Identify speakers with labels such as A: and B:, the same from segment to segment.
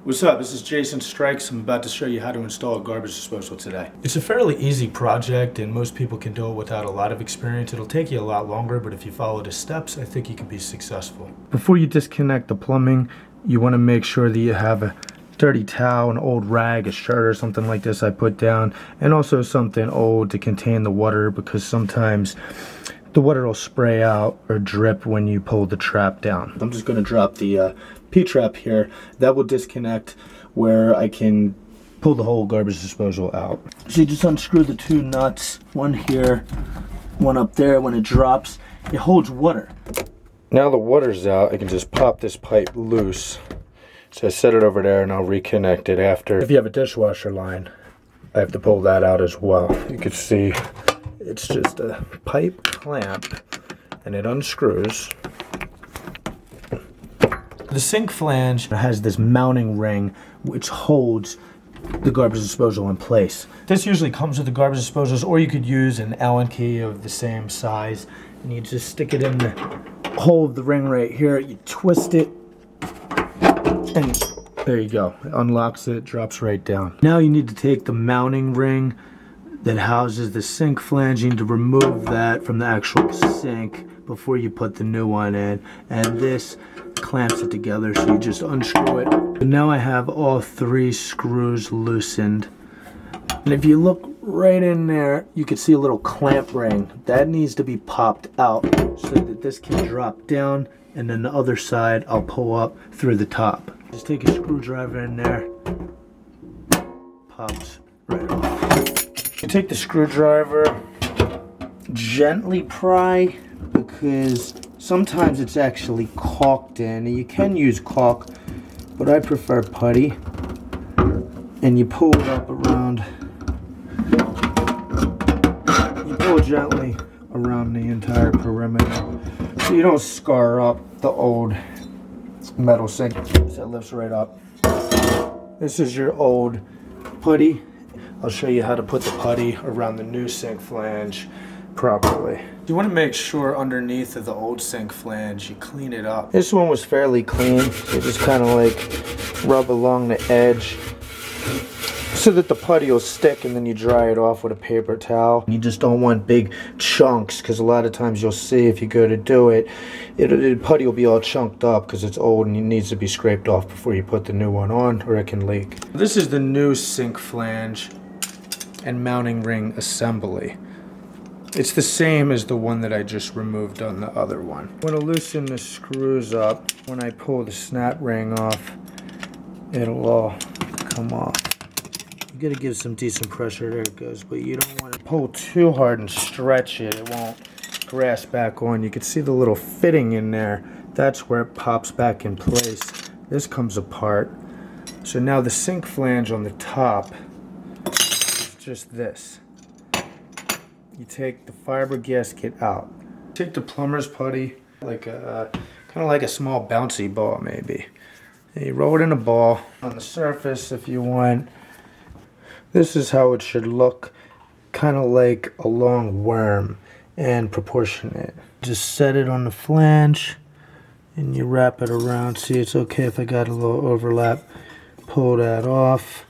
A: What's up? This is JasonStrikes. I'm about to show you how to install a garbage disposal today. It's a fairly easy project and most people can do it without a lot of experience. It'll take you a lot longer, but if you follow the steps, I think you can be successful. Before you disconnect the plumbing, you want to make sure that you have a dirty towel, an old rag, a shirt or something like this I put down, and also something old to contain the water because sometimes the water will spray out or drip when you pull the trap down. I'm just going to drop the P-trap here. That will disconnect where I can pull the whole garbage disposal out. So you just unscrew the two nuts, one here, one up there. When it drops, it holds water. Now the water's out, I can just pop this pipe loose. So I set it over there and I'll reconnect it after. If you have a dishwasher line, I have to pull that out as well. You can see it's just a pipe clamp and it unscrews. The sink flange has this mounting ring which holds the garbage disposal in place. This usually comes with the garbage disposals, or you could use an Allen key of the same size and you just stick it in the hole of the ring right here. You twist it and there you go. It unlocks it, drops right down. Now you need to take the mounting ring that houses the sink flange. You need to remove that from the actual sink before you put the new one in, and this clamps it together, so you just unscrew it. And now I have all three screws loosened, and if you look right in there, you can see a little clamp ring that needs to be popped out so that this can drop down, and then the other side I'll pull up through the top. Just take a screwdriver in there, pops right off. You take the screwdriver, gently pry, because sometimes it's actually caulked in, and you can use caulk, but I prefer putty. And you pull it up around, you pull gently around the entire perimeter so you don't scar up the old metal sink. So it lifts right up. This is your old putty. I'll show you how to put the putty around the new sink flange properly. You want to make sure underneath of the old sink flange you clean it up. This one was fairly clean, so you just kind of like rub along the edge so that the putty will stick, and then you dry it off with a paper towel. You just don't want big chunks, because a lot of times you'll see if you go to do it, the putty will be all chunked up because it's old and it needs to be scraped off before you put the new one on, or it can leak. This is the new sink flange and mounting ring assembly. It's the same as the one that I just removed on the other one. I'm going to loosen the screws up. When I pull the snap ring off, it'll all come off. You got to give some decent pressure. There it goes. But you don't want to pull too hard and stretch it. It won't grasp back on. You can see the little fitting in there. That's where it pops back in place. This comes apart. So now the sink flange on the top is just this. You take the fiber gasket out. Take the plumber's putty, like a kind of like a small bouncy ball maybe. And you roll it in a ball on the surface if you want. This is how it should look, kind of like a long worm and proportionate. Just set it on the flange and you wrap it around. See, it's okay if I got a little overlap. Pull that off.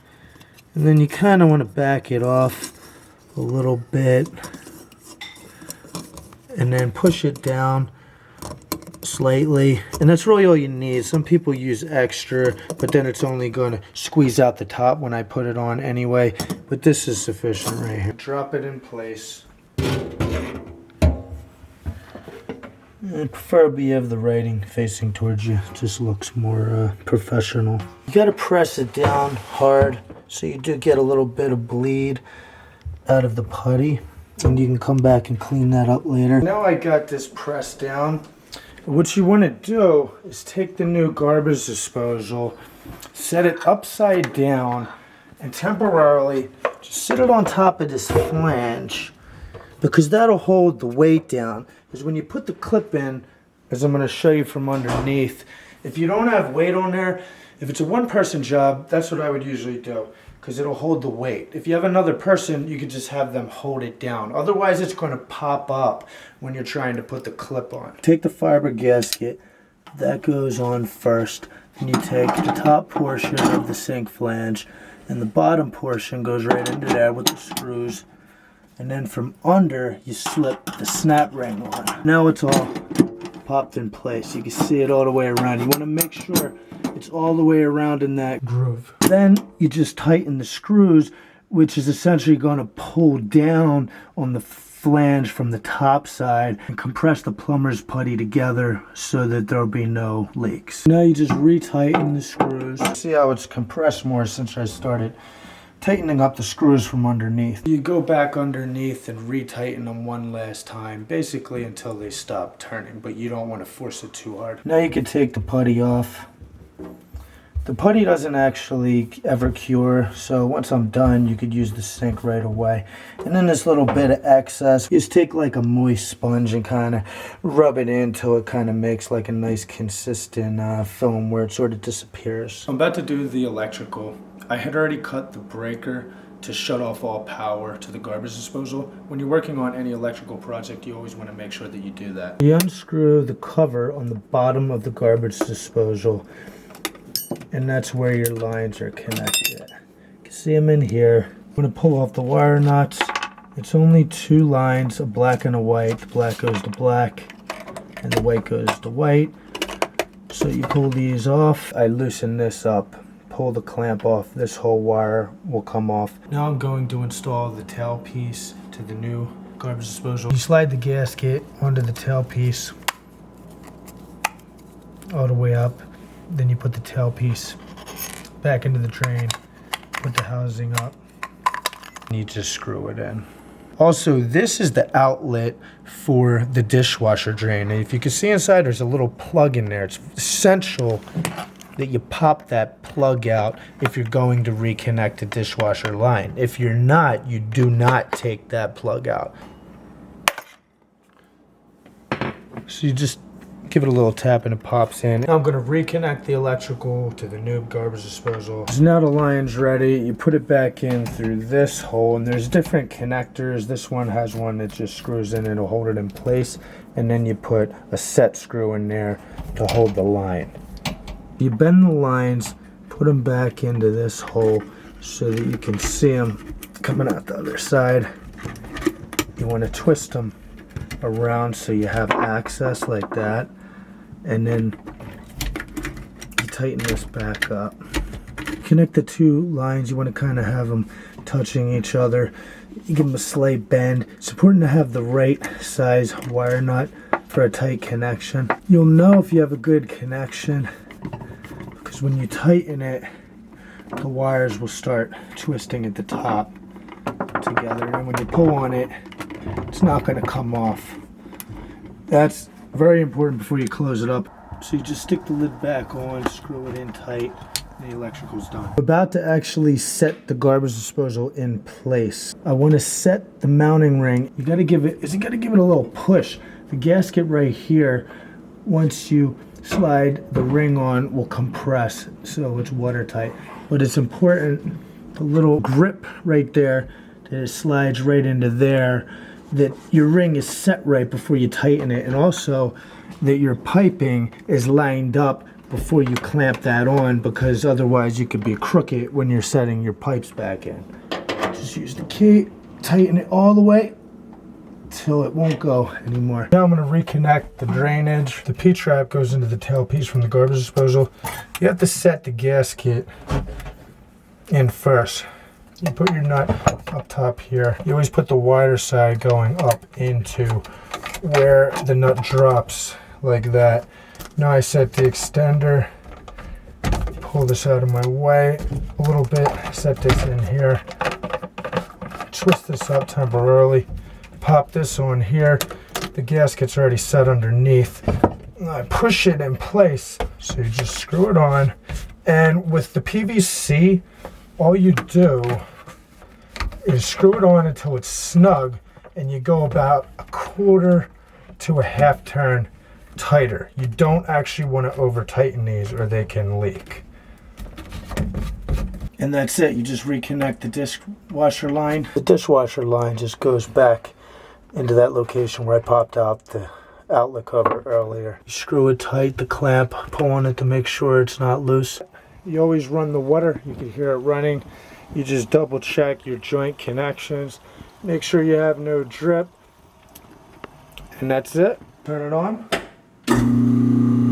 A: And then you kind of want to back it off a little bit and then push it down slightly, and that's really all you need. Some people use extra, but then it's only going to squeeze out the top when I put it on anyway, but this is sufficient right here. Drop it in place, and preferably you have the writing facing towards you. It just looks more professional. You got to press it down hard so you do get a little bit of bleed out of the putty, and you can come back and clean that up later. Now I got this pressed down. What you want to do is take the new garbage disposal, set it upside down, and temporarily just sit it on top of this flange, because that'll hold the weight down. Because when you put the clip in, as I'm going to show you from underneath, if you don't have weight on there, if it's a one-person job, that's what I would usually do, because it'll hold the weight. If you have another person, you could just have them hold it down. Otherwise, it's going to pop up when you're trying to put the clip on. Take the fiber gasket, that goes on first. and you take the top portion of the sink flange, and the bottom portion goes right into there with the screws. And then from under, you slip the snap ring on. Now it's all popped in place. You can see it all the way around. You want to make sure it's all the way around in that groove. Then you just tighten the screws, which is essentially going to pull down on the flange from the top side and compress the plumber's putty together so that there'll be no leaks. Now you just retighten the screws. See how it's compressed more since I started tightening up the screws from underneath. You go back underneath and retighten them one last time, basically until they stop turning, but you don't want to force it too hard. Now you can take the putty off. The putty doesn't actually ever cure, so once I'm done, you could use the sink right away. And then this little bit of excess, you just take like a moist sponge and kind of rub it in until it kind of makes like a nice consistent film where it sort of disappears. I'm about to do the electrical. I had already cut the breaker to shut off all power to the garbage disposal. When you're working on any electrical project, you always want to make sure that you do that. You unscrew the cover on the bottom of the garbage disposal, and that's where your lines are connected. You can see them in here. I'm going to pull off the wire nuts. It's only 2 lines, a black and a white. The black goes to black, and the white goes to white. So you pull these off. I loosen this up. Pull the clamp off, this whole wire will come off. Now I'm going to install the tailpiece to the new garbage disposal. You slide the gasket onto the tailpiece all the way up. Then you put the tailpiece back into the drain, put the housing up, and you just screw it in. Also, this is the outlet for the dishwasher drain. And if you can see inside, there's a little plug in there. It's essential that you pop that plug out if you're going to reconnect the dishwasher line. If you're not, you do not take that plug out. So you just give it a little tap and it pops in. Now I'm going to reconnect the electrical to the new garbage disposal. So now the line's ready. You put it back in through this hole, and there's different connectors. This one has one that just screws in and it'll hold it in place, and then you put a set screw in there to hold the line. You bend the lines, put them back into this hole so that you can see them coming out the other side. You want to twist them around so you have access like that, and then you tighten this back up. Connect the 2 lines. You want to kind of have them touching each other. You give them a slight bend. It's important to have the right size wire nut for a tight connection. You'll know if you have a good connection because when you tighten it, the wires will start twisting at the top together, and when you pull on it, it's not going to come off. That's very important before you close it up. So you just stick the lid back on, screw it in tight, and the electrical's done. I'm about to actually set the garbage disposal in place. I want to set the mounting ring. You got to give it a little push. The gasket right here, once you slide the ring on, will compress so it's watertight. But it's important, the little grip right there that it slides right into there, that your ring is set right before you tighten it, and also that your piping is lined up before you clamp that on, because otherwise you could be crooked when you're setting your pipes back in. Just use the key, tighten it all the way till it won't go anymore. Now I'm going to reconnect the drainage. The P-trap goes into the tailpiece from the garbage disposal. You have to set the gasket in first. You put your nut up top here. You always put the wider side going up into where the nut drops, like that. Now I set the extender, pull this out of my way a little bit, set this in here, twist this up temporarily, pop this on here. The gasket's already set underneath. I push it in place, so you just screw it on. And with the PVC, all you do is screw it on until it's snug, and you go about a 1/4 to a 1/2 turn tighter. You don't actually want to over tighten these or they can leak. And that's it. You just reconnect the dishwasher line. The dishwasher line just goes back into that location where I popped out the outlet cover earlier. You screw it tight, the clamp, pull on it to make sure it's not loose. You always run the water, you can hear it running. You just double check your joint connections. Make sure you have no drip. And that's it. Turn it on.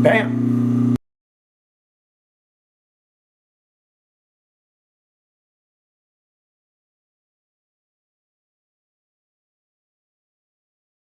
A: Bam!